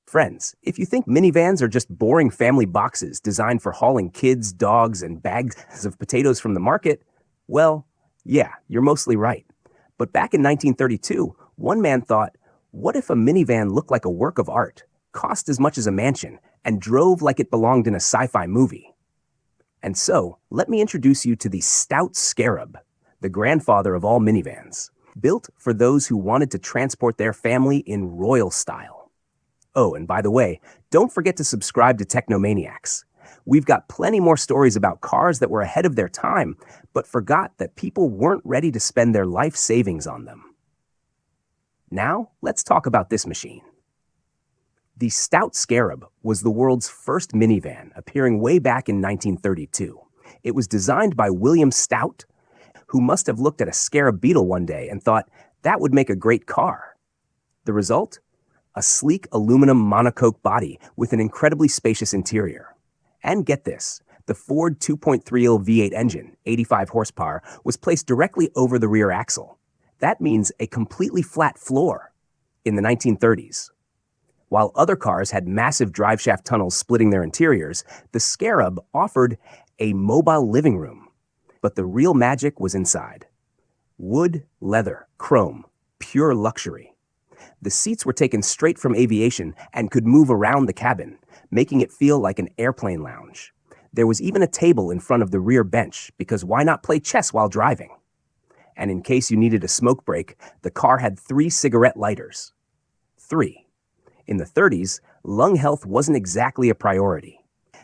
Friends, if you think minivans are just boring family boxes designed for hauling kids, dogs, and bags of potatoes from the market, well, yeah, you're mostly right. But back in 1932, one man thought, what if a minivan looked like a work of art, cost as much as a mansion, and drove like it belonged in a sci-fi movie? And so, let me introduce you to the Stout Scarab, the grandfather of all minivans, built for those who wanted to transport their family in royal style. Oh, and by the way, don't forget to subscribe to Technomaniacs. We've got plenty more stories about cars that were ahead of their time, but forgot that people weren't ready to spend their life savings on them. Now, let's talk about this machine. The Stout Scarab was the world's first minivan, appearing way back in 1932. It was designed by William Stout, who must have looked at a Scarab Beetle one day and thought that would make a great car. The result? A sleek aluminum monocoque body with an incredibly spacious interior. And get this, the Ford 2.3L V8 engine, 85 horsepower, was placed directly over the rear axle. That means a completely flat floor in the 1930s. While other cars had massive driveshaft tunnels splitting their interiors, the Scarab offered a mobile living room. But the real magic was inside. Wood, leather, chrome, pure luxury. The seats were taken straight from aviation and could move around the cabin, making it feel like an airplane lounge. There was even a table in front of the rear bench, because why not play chess while driving? And in case you needed a smoke break, the car had 3 cigarette lighters. 3. In the 30s, lung health wasn't exactly a priority.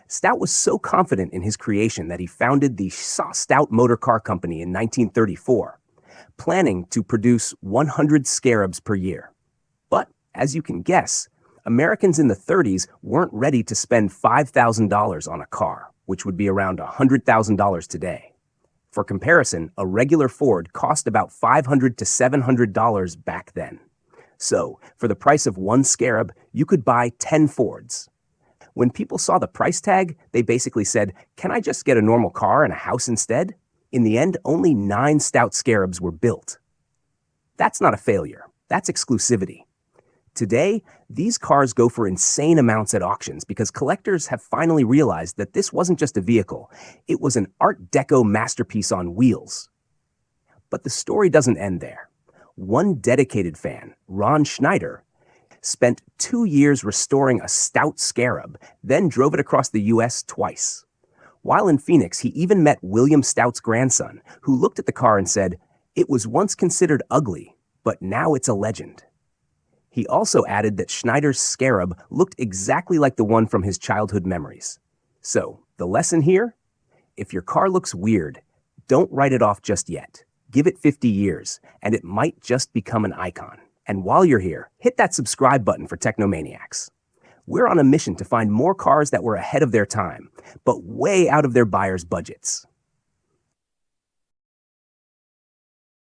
Stout was so confident in his creation that he founded the Stout Motor Car Company in 1934, planning to produce 100 Scarabs per year. But, as you can guess, Americans in the 30s weren't ready to spend $5,000 on a car, which would be around $100,000 today. For comparison, a regular Ford cost about $500 to $700 back then. So, for the price of 1 Scarab, you could buy 10 Fords. When people saw the price tag, they basically said, "Can I just get a normal car and a house instead?" In the end, only 9 Stout Scarabs were built. That's not a failure. That's exclusivity. Today, these cars go for insane amounts at auctions because collectors have finally realized that this wasn't just a vehicle. It was an Art Deco masterpiece on wheels. But the story doesn't end there. One dedicated fan, Ron Schneider, spent 2 years restoring a Stout Scarab, then drove it across the U.S. twice. While in Phoenix, he even met William Stout's grandson, who looked at the car and said, "It was once considered ugly, but now it's a legend." He also added that Schneider's Scarab looked exactly like the one from his childhood memories. So, the lesson here? If your car looks weird, don't write it off just yet. Give it 50 years, and it might just become an icon. And while you're here, hit that subscribe button for Technomaniacs. We're on a mission to find more cars that were ahead of their time, but way out of their buyers' budgets.